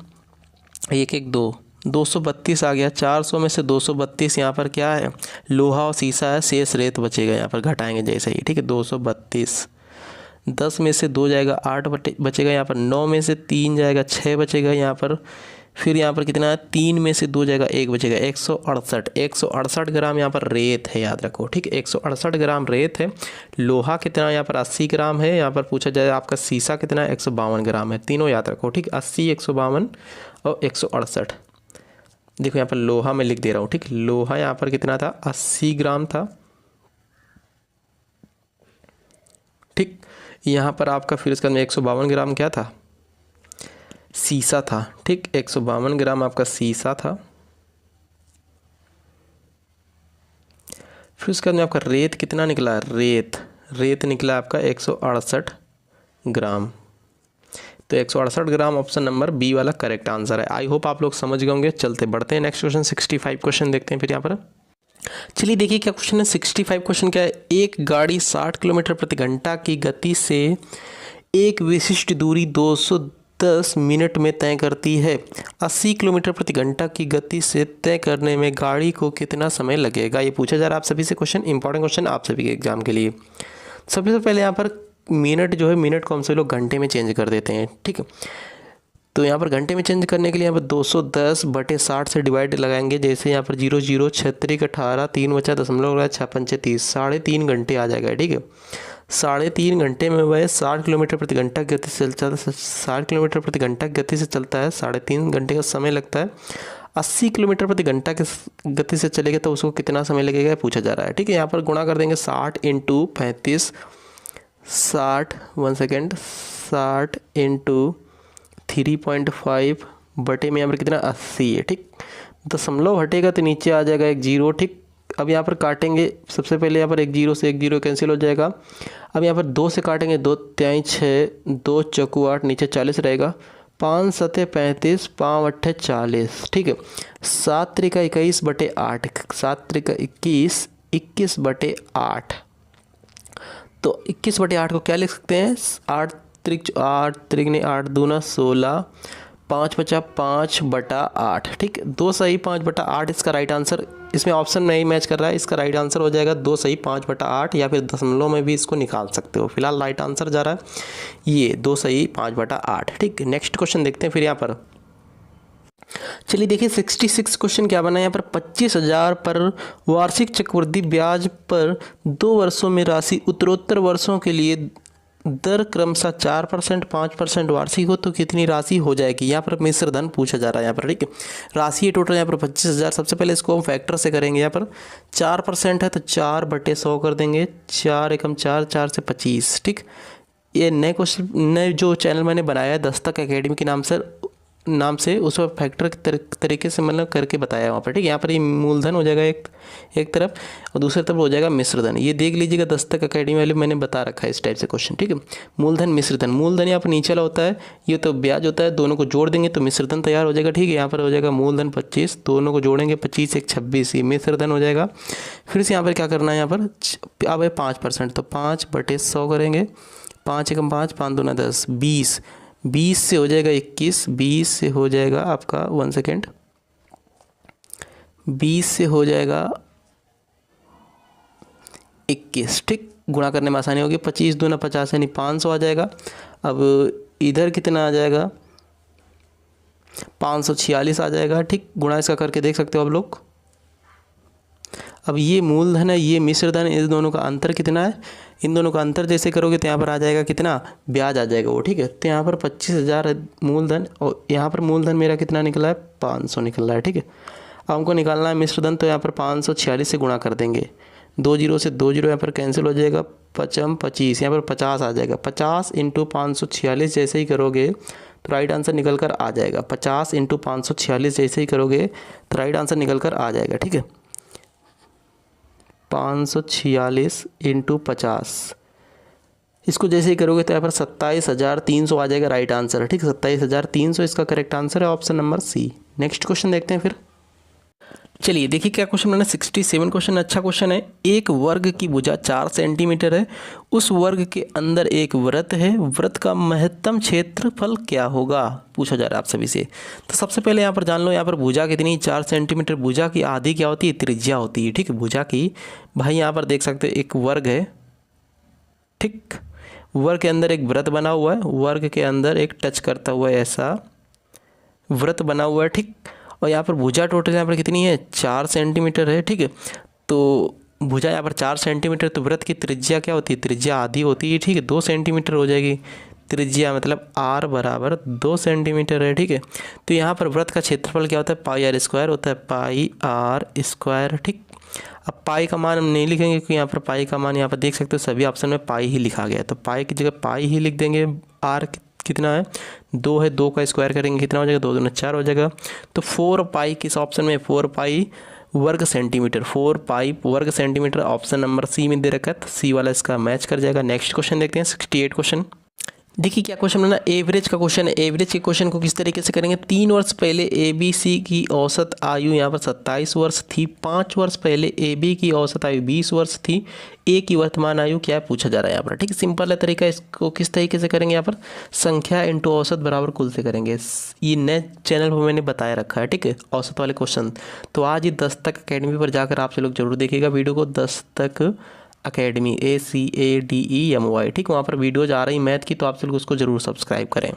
1 1 2 232 आ गया। 400 में से 232 यहाँ पर क्या है, लोहा और शीशा है, शेष रेत बचेगा, यहाँ पर घटाएंगे जैसे ही, ठीक है। 232, 10 में से 2 जाएगा, 8 बचेगा यहाँ पर, 9 में से 3 जाएगा, 6 बचेगा यहाँ पर, फिर यहाँ पर कितना है, 3 में से 2 जाएगा, 1 बचेगा। 168 ग्राम यहाँ पर रेत है, याद रखो, ठीक है। 168 ग्राम रेत है। लोहा कितना यहाँ पर 80 ग्राम है। यहाँ पर पूछा जाए आपका शीशा कितना है, 152 ग्राम है। तीनों याद रखो, ठीक। 80, 152 और 168। देखो यहाँ पर लोहा मैं लिख दे रहा हूँ, ठीक। लोहा यहाँ पर कितना था, 80 ग्राम था, ठीक। यहाँ पर आपका फिर इसका 152 ग्राम क्या था, शीशा था, ठीक। 152 ग्राम आपका शीशा था। फिर उसके बाद में आपका रेत कितना निकला, रेत निकला आपका 168 ग्राम। तो 168 ग्राम ऑप्शन नंबर बी वाला करेक्ट आंसर है। आई होप आप लोग समझ गए होंगे। चलते बढ़ते हैं नेक्स्ट क्वेश्चन, 65 क्वेश्चन देखते हैं फिर यहाँ पर। चलिए देखिए क्या क्वेश्चन है। 65 क्वेश्चन क्या है, एक गाड़ी 60 किलोमीटर प्रति घंटा की गति से एक विशिष्ट दूरी 210 मिनट में तय करती है। 80 किलोमीटर प्रति घंटा की गति से तय करने में गाड़ी को कितना समय लगेगा, ये पूछा जा रहा है आप सभी से क्वेश्चन। इंपॉर्टेंट क्वेश्चन आप सभी के एग्जाम के लिए। सबसे पहले यहाँ पर मिनट जो है, मिनट को हम सभी लोग घंटे में चेंज कर देते हैं, ठीक है। तो यहाँ पर घंटे में चेंज करने के लिए यहाँ पर 210/60 से डिवाइड लगाएंगे। जैसे यहाँ पर 0 0 6 18 3 बचा दशमलव 6 5 30, 3.5 घंटे आ जाएगा, ठीक है। 3.5 घंटे में वह 60 किलोमीटर प्रति घंटा की गति से चलता है, 60 किलोमीटर प्रति घंटा की गति से चलता है, 3.5 घंटे का समय लगता है। 80 किलोमीटर प्रति घंटा की गति से चलेगा तो उसको कितना समय लगेगा पूछा जा रहा है, ठीक है। यहाँ पर गुणा कर देंगे 60 × 35, 60 1 सेकेंड 60 × 3.5 बटे में यहाँ पर कितना 80 है, ठीक। दशमलव हटेगा तो नीचे आ जाएगा एक 0, ठीक। अब यहाँ पर काटेंगे, सबसे पहले यहाँ पर एक 0 से एक 0 कैंसिल हो जाएगा। अब यहाँ पर 2 से काटेंगे, 2 3 6, 2 चौकू 8, नीचे 40 रहेगा। 5 7 35, 5 8 40, ठीक है। 7 3 21 बटे 8, 7 3 21, 21 बटे 8। तो 21 बटे 8 को क्या लिख सकते हैं, 8 3 8 दूना 16, 5 बचा 5 बटा 8, ठीक। 2 सही 5 बटा 8 इसका राइट आंसर। इसमें ऑप्शन नहीं मैच कर रहा है, इसका राइट आंसर हो जाएगा 2 सही 5 बटा 8, या फिर दशमलव में भी इसको निकाल सकते हो। फिलहाल राइट आंसर जा रहा है ये 2 सही 5 बटा 8, ठीक। नेक्स्ट क्वेश्चन देखते हैं फिर यहाँ पर। चलिए देखिए 66 क्वेश्चन क्या बना है यहाँ पर। 25,000 पर वार्षिक चक्रवृद्धि ब्याज पर 2 वर्षों में राशि उत्तरोत्तर वर्षों के लिए दर क्रमशः 4%, 5% वार्षिक हो तो कितनी राशि हो जाएगी। यहाँ पर मिश्र धन पूछा जा रहा है यहाँ पर, ठीक है। राशि है टोटल यहाँ पर 25,000। सबसे पहले इसको हम फैक्टर से करेंगे। यहाँ पर 4% है तो 4/100 कर देंगे। 4 एकम 4, 4 से 25, ठीक। ये नए क्वेश्चन, नए जो चैनल मैंने बनाया है दस्तक एकेडमी के नाम से उस पर फैक्टर तरीके से मतलब करके बताया है वहाँ पर, ठीक है। यहाँ पर ये मूलधन हो जाएगा एक तरफ और दूसरी तरफ हो जाएगा मिश्रधन। ये देख लीजिएगा दस्तक एकेडमी वाले मैंने बता रखा है इस टाइप से क्वेश्चन, ठीक है। मूलधन मिश्रधन, मूलधन यहाँ पर नीचे वाला होता है, ये तो ब्याज होता है, दोनों को जोड़ देंगे तो मिश्रधन तैयार हो जाएगा, ठीक है। यहाँ पर हो जाएगा मूलधन 25, दोनों को जोड़ेंगे 25 1 26, ये मिश्रधन हो जाएगा। फिर से यहाँ पर क्या करना है, यहाँ पर अब है 5%, तो 5/100 करेंगे। 5 एकम 5, 5 दूना 10, 20, 20 से हो जाएगा 21, 20 से हो जाएगा आपका 1 सेकेंड, 20 से हो जाएगा 21, ठीक। गुणा करने में आसानी होगी। 25 दूना 50 यानी 500 आ जाएगा। अब इधर कितना आ जाएगा, 546 आ जाएगा, ठीक। गुणा इसका करके देख सकते हो आप लोग। अब ये मूलधन है, ये मिश्रधन, इस दोनों का अंतर कितना है, इन दोनों का अंतर जैसे करोगे तो यहाँ पर आ जाएगा कितना, ब्याज आ जाएगा वो, ठीक है। तो यहाँ पर 25,000 मूलधन और यहाँ पर मूलधन मेरा कितना निकला है, 500 निकल रहा है, ठीक है। अब हमको निकालना है मिश्रधन, तो यहाँ पर 546 से गुणा कर देंगे। 2 0 से 2 0 यहाँ पर कैंसिल हो जाएगा। 5 25, यहाँ पर 50 आ जाएगा। 50 × 546 जैसे ही करोगे तो राइट आंसर निकल कर आ जाएगा। 50 × 546 जैसे ही करोगे तो राइट आंसर निकल कर आ जाएगा, ठीक है। 546 × 50, इसको जैसे ही करोगे तो यहाँ पर 27,300 आ जाएगा राइट आंसर, ठीक। 27,300 इसका करेक्ट आंसर है, option number C. Next question देखते हैं फिर। चलिए देखिए क्या क्वेश्चन बना 67 क्वेश्चन, अच्छा क्वेश्चन है। एक वर्ग की भुजा 4 सेंटीमीटर है, उस वर्ग के अंदर एक वृत्त है, वृत्त का महत्तम क्षेत्रफल क्या होगा, पूछा जा रहा है आप सभी से। तो सबसे पहले यहाँ पर जान लो यहाँ पर भुजा कितनी, 4 सेंटीमीटर। भुजा की आधी क्या होती है, त्रिज्या होती है, ठीक है। भुजा की भाई यहाँ पर देख सकते हो एक वर्ग है, ठीक। वर्ग के अंदर एक वृत्त बना हुआ है, वर्ग के अंदर एक टच करता हुआ ऐसा वृत्त बना हुआ है, ठीक। और यहाँ पर भुजा टोटल यहाँ पर कितनी है, 4 सेंटीमीटर है, ठीक है। तो भुजा यहाँ पर 4 सेंटीमीटर, तो वृत्त की त्रिज्या क्या होती है, त्रिज्या आधी होती है, ठीक है, 2 सेंटीमीटर हो जाएगी त्रिज्या, मतलब r बराबर 2 सेंटीमीटर है, ठीक है। तो यहाँ पर वृत्त का क्षेत्रफल क्या होता है, पाई आर स्क्वायर होता है, पाई आर स्क्वायर, ठीक। अब पाई का मान हम नहीं लिखेंगे क्योंकि यहाँ पर पाई का मान यहाँ पर देख सकते हो सभी ऑप्शन में पाई ही लिखा गया है, तो पाई की जगह पाई ही लिख देंगे। आर कितना है, 2 है, 2 का स्क्वायर करेंगे कितना हो जाएगा, 2 दूना 4 हो जाएगा। तो 4 पाई किस ऑप्शन में, 4 पाई वर्ग सेंटीमीटर, 4 पाई वर्ग सेंटीमीटर ऑप्शन नंबर सी में दे रखा है, तो सी वाला इसका मैच कर जाएगा। नेक्स्ट क्वेश्चन देखते हैं 68 क्वेश्चन। देखिए क्या क्वेश्चन बना, एवरेज का क्वेश्चन है। एवरेज के क्वेश्चन को किस तरीके से करेंगे, 3 वर्ष पहले ए बी सी की औसत आयु यहाँ पर 27 वर्ष थी, 5 वर्ष पहले ए बी की औसत आयु 20 वर्ष थी, ए की वर्तमान आयु क्या है पूछा जा रहा है यहाँ पर, ठीक। सिंपल है तरीका, इसको किस तरीके से करेंगे, यहाँ पर संख्या इंटू औसत बराबर कुल से करेंगे। ये नए चैनल पर मैंने बताया रखा है, ठीक है, औसत वाले क्वेश्चन। तो आज ही दस्तक अकेडमी पर जाकर आप लोग जरूर देखिएगा वीडियो को, दस्तक अकेडमी ACADEMY, ठीक। वहाँ पर वीडियोज आ रही मैथ की, तो आप लोग उसको ज़रूर सब्सक्राइब करें।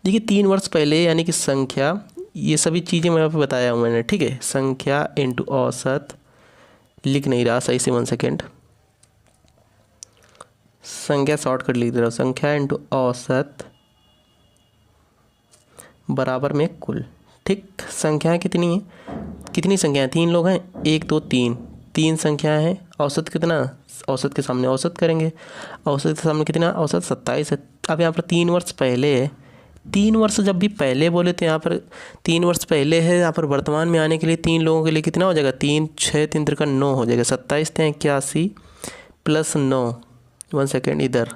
देखिए 3 वर्ष पहले यानी कि संख्या, ये सभी चीज़ें मैं यहाँ पर बताया हूँ मैंने, ठीक है। संख्या इंटू औसत, लिख नहीं रहा सही से, 1 सेकेंड, संख्या शॉर्टकट लिख दे रहा हूँ, संख्या इंटू औसत बराबर में कुल, ठीक। संख्याएँ कितनी हैं, कितनी संख्याएँ, 3 लोग हैं, 1 2 3, 3 संख्याएँ हैं। औसत कितना, औसत के सामने औसत करेंगे, औसत के सामने कितना, औसत 27 है। अब यहाँ पर 3 वर्ष पहले है, 3 वर्ष जब भी पहले बोले तो यहाँ पर 3 वर्ष पहले है, यहाँ पर वर्तमान में आने के लिए 3 लोगों के लिए कितना हो जाएगा, 3 6 3 3 9 हो जाएगा, 27 × 81 प्लस 9, 1 सेकेंड, इधर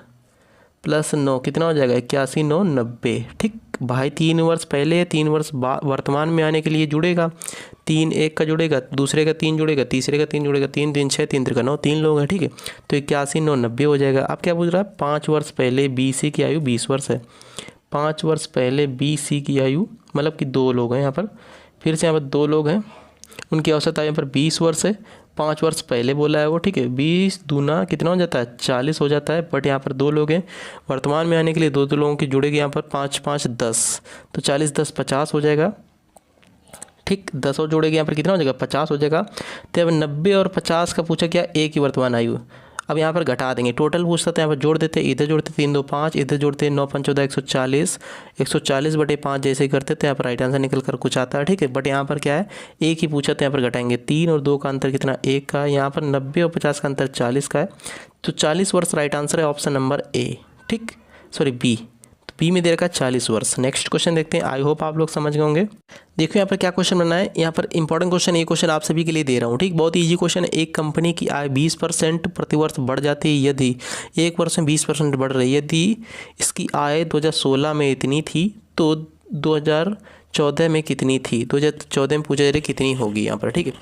प्लस 9 कितना हो जाएगा, 81 9 90, ठीक भाई। 3 वर्ष पहले, 3 वर्ष वर्तमान में आने के लिए जुड़ेगा, 3 1 का जुड़ेगा, दूसरे का 3 जुड़ेगा, तीसरे का 3 जुड़ेगा, 3 3 6 3 3 9, 3 लोग हैं, ठीक है। तो 81 9 90 हो जाएगा। अब क्या पूछ रहा है, 5 वर्ष पहले BC की आयु 20 वर्ष है, 5 वर्ष पहले BC की आयु, मतलब कि 2 लोग हैं यहाँ पर, फिर से यहाँ पर 2 लोग हैं, उनकी औसत आयु यहाँ पर 20 वर्ष है, 5 वर्ष पहले बोला है वो, ठीक है। 20 दूना कितना हो जाता है, 40 हो जाता है, बट यहाँ पर 2 लोग हैं, वर्तमान में आने के लिए 2 लोगों की जुड़ेगी यहाँ पर, 5 5 10, तो 40 10 50 हो जाएगा, ठीक। 10 और जोड़ेगी यहाँ पर कितना हो जाएगा, 50 हो जाएगा। तो अब 90 और 50 का पूछा क्या, ए की वर्तमान आयु। अब यहाँ पर घटा देंगे, टोटल पूछता था, यहाँ पर जोड़ देते, इधर जोड़ते 3 2 5, इधर जोड़ते 9 5 14 140, 140 बटे 5 जैसे ही करते थे, यहाँ पर राइट आंसर निकल कर कुछ आता है, ठीक है। बट यहाँ पर क्या है, एक ही पूछा था, यहाँ पर घटाएंगे, 3 और 2 का अंतर कितना, 1 का, यहाँ पर 90 और 50 का अंतर 40 का है, तो 40 वर्ष राइट आंसर है ऑप्शन नंबर ए, ठीक, सॉरी बी। बी में दे रखा है 40 वर्ष। नेक्स्ट क्वेश्चन देखते हैं, आई होप आप लोग समझ गए होंगे। देखो यहाँ पर क्या क्वेश्चन बना है, यहाँ पर इंपॉर्टेंट क्वेश्चन, ये क्वेश्चन आप सभी के लिए दे रहा हूँ, ठीक। बहुत इजी क्वेश्चन है। एक कंपनी की आय 20% प्रतिवर्ष बढ़ जाती है यदि, एक वर्ष में 20% बढ़ रही है, यदि इसकी आय 2016 में इतनी थी तो 2014 में कितनी थी, 2014 में पूछा जा रहा है कितनी होगी यहाँ पर, ठीक है।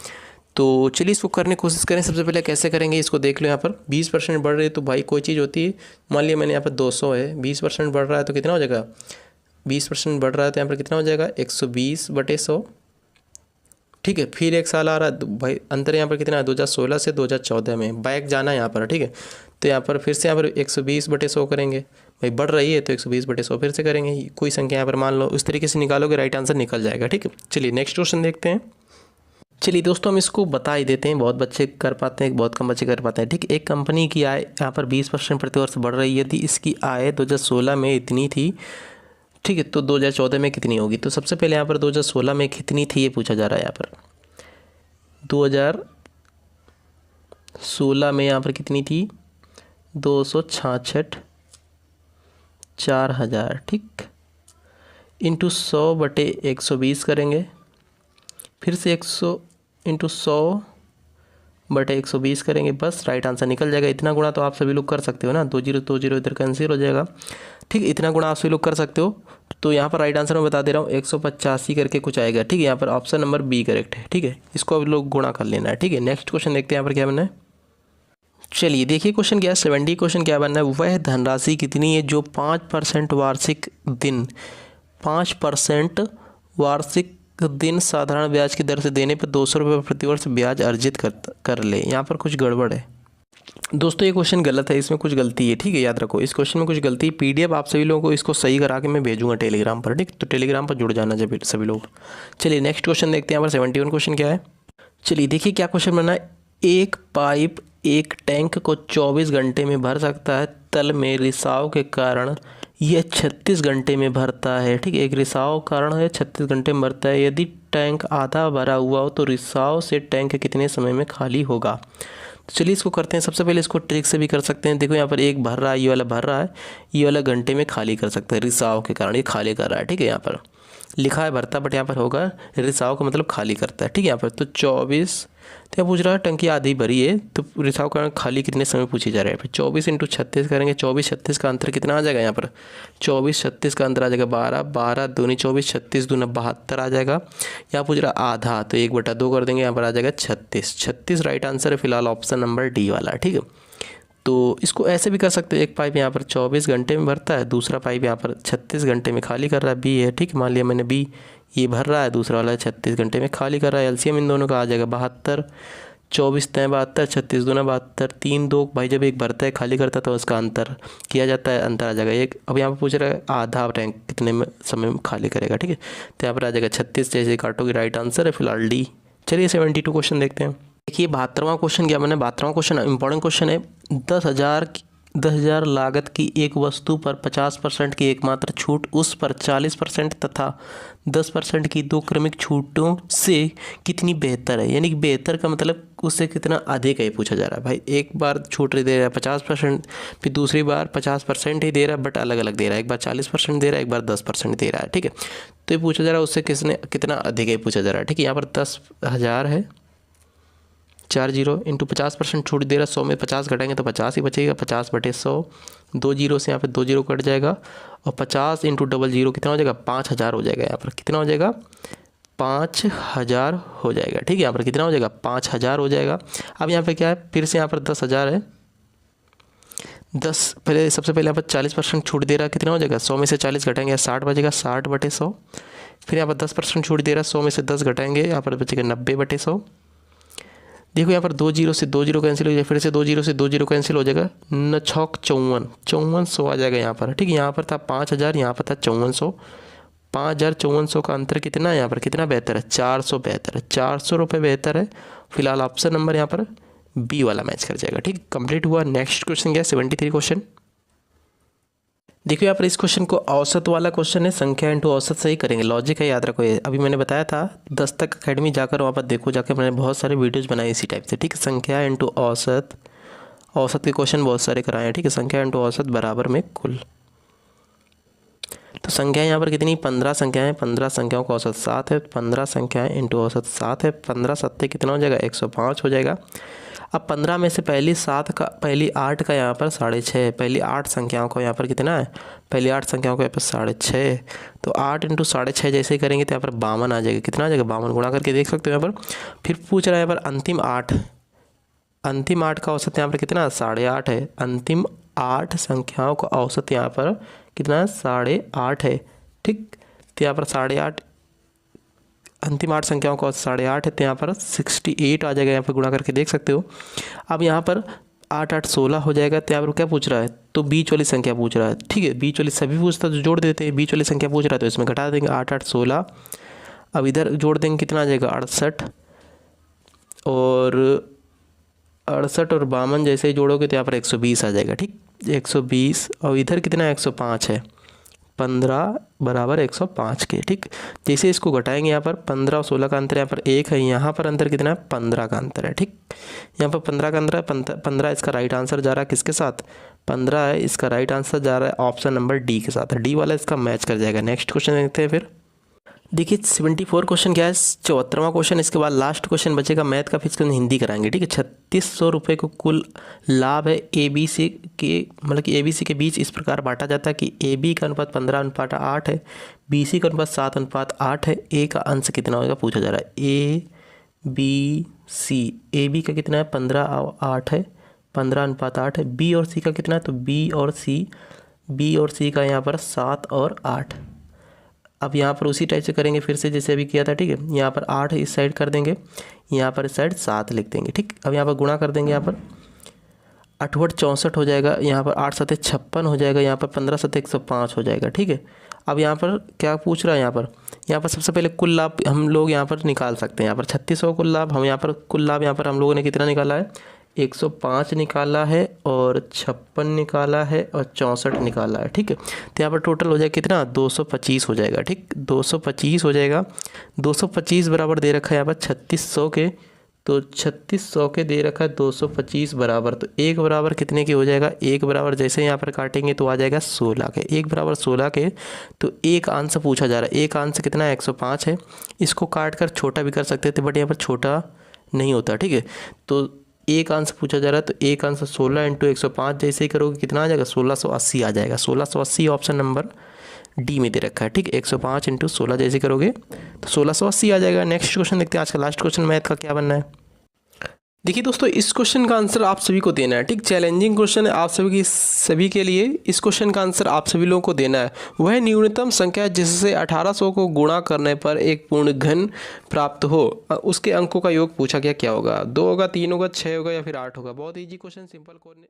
तो चलिए इसको करने की कोशिश करें। सबसे पहले कैसे करेंगे, इसको देख लो। यहाँ पर 20% बढ़ रही है तो भाई कोई चीज़ होती है, मान लिया मैंने यहाँ पर 200 है, 20% बढ़ रहा है तो कितना हो जाएगा, 20% बढ़ रहा है तो यहाँ पर कितना हो जाएगा, 120 बटे 100, ठीक है। फिर एक साल आ रहा है भाई, अंतर यहाँ पर कितना है, 2016 से 2014 में बैक जाना है यहाँ पर, ठीक है। तो यहाँ पर फिर से यहाँ पर 120 बटे 100 करेंगे, भाई बढ़ रही है तो 120 बटे 100 फिर से करेंगे, कोई संख्या यहाँ पर मान लो, उस तरीके से निकालोगे राइट आंसर निकल जाएगा, ठीक है। चलिए नेक्स्ट क्वेश्चन देखते हैं। चलिए दोस्तों हम इसको बता ही देते हैं, बहुत बच्चे कर पाते हैं, बहुत कम बच्चे कर पाते हैं, ठीक। एक कंपनी की आय यहाँ पर 20% प्रतिवर्ष बढ़ रही है, यदि इसकी आय 2016 में इतनी थी, ठीक है, तो 2014 में कितनी होगी। तो सबसे पहले यहाँ पर 2016 में कितनी थी ये पूछा जा रहा है। यहाँ पर 2016 में यहाँ पर कितनी थी, 266 4000, ठीक, इंटू 100 बटे 120 करेंगे, फिर से 100 इंटू 100 बटे 120 करेंगे, बस राइट आंसर निकल जाएगा। इतना गुणा तो आप सभी लोग कर सकते हो ना, 2 जीरो 2 जीरो इधर कैंसिल हो जाएगा, ठीक है। इतना गुणा आप सभी लोग कर सकते हो। तो यहाँ पर राइट आंसर मैं बता दे रहा हूँ 185 करके कुछ आएगा, ठीक है। यहाँ पर ऑप्शन नंबर बी करेक्ट है, ठीक है। इसको अब लोग गुणा कर लेना है, ठीक है। नेक्स्ट क्वेश्चन देखते हैं यहाँ पर क्या बनना है। चलिए देखिए क्वेश्चन क्या है, 70 क्वेश्चन क्या बनना है। वह धनराशि कितनी है जो 5% वार्षिक दिन 5% वार्षिक दिन साधारण ब्याज की दर से देने पर 200 रुपये प्रतिवर्ष ब्याज अर्जित कर ले। यहाँ पर कुछ गड़बड़ है दोस्तों, ये क्वेश्चन गलत है, इसमें कुछ गलती है, ठीक है। याद रखो इस क्वेश्चन में कुछ गलती है। पीडीएफ आप सभी लोगों को इसको सही करा के मैं भेजूंगा टेलीग्राम पर, ठीक। तो टेलीग्राम पर जुड़ जाना जब सभी लोग। चलिए नेक्स्ट क्वेश्चन देखते हैं। यहाँ पर 71 क्वेश्चन क्या है। चलिए देखिए क्या क्वेश्चन बना है। एक पाइप एक टैंक को 24 घंटे में भर सकता है, तल में रिसाव के कारण यह 36 घंटे में भरता है, ठीक है। एक रिसाव कारण है 36 घंटे में भरता है। यदि टैंक आधा भरा हुआ हो तो रिसाव से टैंक कितने समय में खाली होगा। तो चलिए इसको करते हैं। सबसे पहले इसको ट्रिक से भी कर सकते हैं। देखो यहाँ पर एक भर रहा है, ये वाला भर रहा है, ये वाला घंटे में खाली कर सकते हैं, रिसाव के कारण ये खाली कर रहा है, ठीक है। यहाँ पर लिखा है भरता, बट यहाँ पर होगा रिसाव का मतलब खाली करता है, ठीक है। यहाँ पर तो 24 तो यहाँ पूछ रहा है टंकी आधी भरी है तो रिसाव का खाली कितने समय पूछी जा रहा है। फिर 24 × 36 करेंगे, 24-36 का अंतर कितना आ जाएगा। यहाँ पर 24-36 का अंतर आ जाएगा 12, 12 दूनी 24, 36 दूना 72 आ जाएगा। यहाँ पूछ रहा आधा तो 1/2 कर देंगे, यहाँ पर आ जाएगा 36 राइट आंसर है फिलहाल ऑप्शन नंबर डी वाला, ठीक है। तो इसको ऐसे भी कर सकते हो, एक पाइप यहाँ पर 24 घंटे में भरता है, दूसरा पाइप यहाँ पर 36 घंटे में खाली कर रहा है, बी है, ठीक। मान लिया मैंने बी ये भर रहा है, दूसरा वाला 36 घंटे में खाली कर रहा है। एलसीएम इन दोनों का आ जाएगा 72, 24 × 72, 36 दूना 72, 3 2 भाई जब एक भरता है खाली करता है तो उसका अंतर किया जाता है, अंतर आ जाएगा एक। अब यहाँ पर पूछ रहा है आधा टैंक कितने में समय में खाली करेगा, ठीक है। तो यहाँ पर आ जाएगा 36, जैसे काटोगे राइट आंसर है फिलहाल डी। चलिए 72 क्वेश्चन देखते हैं। देखिए 72वां क्वेश्चन क्या बना है। 72वां क्वेश्चन इंपॉर्टेंट क्वेश्चन है। 10,000 लागत की एक वस्तु पर 50% की एकमात्र छूट उस पर 40% तथा 10% की 2 क्रमिक छूटों से कितनी बेहतर है। यानी कि बेहतर का मतलब उससे कितना अधिक है पूछा जा रहा है। भाई एक बार छूट दे रहा है 50%, फिर दूसरी बार 50% ही दे रहा है बट अलग अलग दे रहा है। एक बार 40% दे रहा है, एक बार 10% दे रहा है, ठीक है। तो ये पूछा जा रहा है उससे कितना अधिक है पूछा जा रहा है, ठीक है। यहाँ पर 10,000 है, 40 × 50% छूट दे रहा है। 100 में 50 घटाएंगे तो 50 ही बचेगा, 50/100, 2 जीरो से यहाँ पे 2 जीरो कट जाएगा और 50 × 00 कितना हो जाएगा 5,000 हो जाएगा। यहाँ पर कितना हो जाएगा 5,000 हो जाएगा, ठीक है। यहाँ पर कितना हो जाएगा 5,000 हो जाएगा। अब यहाँ पे क्या है, फिर से यहाँ पर 10,000 है, 10 पहले सबसे पहले यहाँ पर 40% छूट दे रहा है, कितना हो जाएगा 100 में से 40 घटाएंगे 60 बचेगा, 60/100। फिर यहाँ पर 10% छूट दे रहा है, 100 में से 10 घटाएंगे, यहाँ पर बचेगा 90/100। देखो यहाँ पर 2 जीरो से 2 जीरो कैंसिल हो जाएगा, फिर से 2 जीरो से 2 जीरो कैंसिल हो जाएगा, 9 छक 54, 5400 आ जाएगा यहाँ पर, ठीक है। यहाँ पर था 5,000, यहाँ पर था 5400, 5,000 5400 का अंतर कितना है, यहाँ पर कितना बेहतर है 400 बेहतर है, 400 रुपये बेहतर है। फिलहाल ऑप्शन नंबर यहाँ पर बी वाला मैच कर जाएगा, ठीक। कंप्लीट हुआ। नेक्स्ट क्वेश्चन क्या है 73 क्वेश्चन। देखिए यहाँ पर इस क्वेश्चन को औसत वाला क्वेश्चन है, संख्या इंटू औसत से ही करेंगे, लॉजिक है याद रखो। ये अभी मैंने बताया था 10 तक अकेडमी जाकर वहाँ पर देखो, जाकर मैंने बहुत सारे वीडियोस बनाए इसी टाइप से, ठीक है। संख्या इंटू औसत, औसत के क्वेश्चन बहुत सारे कराए हैं, ठीक है। संख्या इंटू औसत बराबर में कुल। तो संख्या यहाँ पर कितनी 15 संख्याएँ, 15 संख्याओं का औसत 7 है, 15 संख्याएँ इंटू औसत 7 है, 15 7 कितना हो जाएगा 105 हो जाएगा। अब 15 में से पहली 8 का यहाँ पर 6.5, पहली 8 संख्याओं को यहाँ पर कितना है, पहली 8 संख्याओं को यहाँ पर 6.5, तो 8 × 6.5 जैसे ही करेंगे तो यहाँ पर 52 आ जाएगा, कितना आ जाएगा 52, गुणा करके देख सकते हो यहाँ पर। फिर पूछ रहा है यहाँ पर अंतिम 8 का औसत यहाँ पर कितना 8.5 है, अंतिम 8 संख्याओं का औसत यहाँ पर कितना 8.5 है, ठीक। तो यहाँ पर 8.5 अंतिम 8 संख्याओं का 8.5 है, तो यहाँ पर 68 आ जाएगा, यहाँ पर गुणा करके देख सकते हो। अब यहाँ पर 8 8 16 हो जाएगा, तो यहाँ पर क्या पूछ रहा है, तो बीच वाली संख्या पूछ रहा है, ठीक है। बीच वाली सभी पूछता तो जोड़ देते हैं, बीच वाली संख्या पूछ रहा है तो इसमें घटा देंगे 8 8 16। अब इधर जोड़ देंगे कितना आ जाएगा 68 और 52 जैसे ही जोड़ोगे तो यहाँ पर 120 आ जाएगा, ठीक 120। और इधर कितना 105 है, 15 बराबर 105 के, ठीक। जैसे इसको घटाएंगे यहाँ पर 15 और 16 का अंतर यहाँ पर 1 है, यहाँ पर अंतर कितना है 15 का अंतर है, ठीक। यहाँ पर 15 का अंतर है, 15 इसका राइट आंसर जा रहा है किसके साथ 15 है, इसका राइट आंसर जा रहा है ऑप्शन नंबर डी के साथ, डी वाला इसका मैच कर जाएगा। नेक्स्ट क्वेश्चन देखते हैं। फिर देखिए 74 क्वेश्चन क्या है, 74वां क्वेश्चन। इसके बाद लास्ट क्वेश्चन बचेगा मैथ का, फिर इसके हिंदी कराएंगे, ठीक है। 3600 रुपये को कुल लाभ है ए बी सी के, मतलब कि ए बी सी के बीच इस प्रकार बांटा जाता है कि ए बी का अनुपात 15:8 है, बी सी का अनुपात 7:8 है, ए का अंश कितना होगा पूछा जा रहा है। A B C, A B का कितना है 15:8 है, 15:8 है। बी और सी का कितना है, तो बी और सी का यहाँ पर 7 और 8। अब यहाँ पर उसी टाइप से करेंगे फिर से जैसे अभी किया था, ठीक है। यहाँ पर 8 इस साइड कर देंगे, यहाँ पर इस साइड 7 लिख देंगे, ठीक। अब यहाँ पर गुणा कर देंगे, यहाँ पर 8 × 64 हो जाएगा, यहाँ पर 8 × 7 = 56 हो जाएगा, यहाँ पर 15 × 7 = 105 हो जाएगा, ठीक है। अब यहाँ पर क्या पूछ रहा है, यहाँ पर सबसे पहले कुल लाभ हम लोग यहाँ पर निकाल सकते हैं। यहाँ पर 3600 कुल लाभ, हम यहाँ पर कुल लाभ यहाँ पर हम लोगों ने कितना निकाला है, 105 निकाला है और 56 निकाला है और 64 निकाला है, ठीक है। तो यहाँ पर टोटल हो जाएगा कितना, 225 हो जाएगा, ठीक। 225 हो जाएगा। 225 बराबर दे रखा है यहाँ पर 3600 के, तो 3600 के दे रखा है 225 बराबर, तो एक बराबर कितने के हो जाएगा, एक बराबर जैसे यहाँ पर काटेंगे तो आ जाएगा 16 के। एक बराबर 16 के, तो एक आंसर पूछा जा रहा है। एक आंसर कितना है, 105 है। इसको काट कर छोटा भी कर सकते थे बट यहाँ पर छोटा नहीं होता, ठीक है। तो एक आंसर पूछा जा रहा है, तो एक आंसर 16 × 105 जैसे ही करोगे कितना आ जाएगा, 1680 आ जाएगा। 1680 ऑप्शन नंबर डी में दे रखा है, ठीक। 105 × 16 जैसे करोगे तो 1680 आ जाएगा। नेक्स्ट क्वेश्चन देखते हैं, आज का लास्ट क्वेश्चन मैथ का क्या बनना है। देखिए दोस्तों, इस क्वेश्चन का आंसर आप सभी को देना है, ठीक। चैलेंजिंग क्वेश्चन है आप सभी के लिए। इस क्वेश्चन का आंसर आप सभी लोगों को देना है। वह न्यूनतम संख्या जिससे 1800 को गुणा करने पर एक पूर्ण घन प्राप्त हो, उसके अंकों का योग पूछा गया, क्या होगा। 2 होगा, 3 होगा, 6 होगा या फिर 8 होगा। बहुत ईजी क्वेश्चन, सिंपल क्वेश्चन है।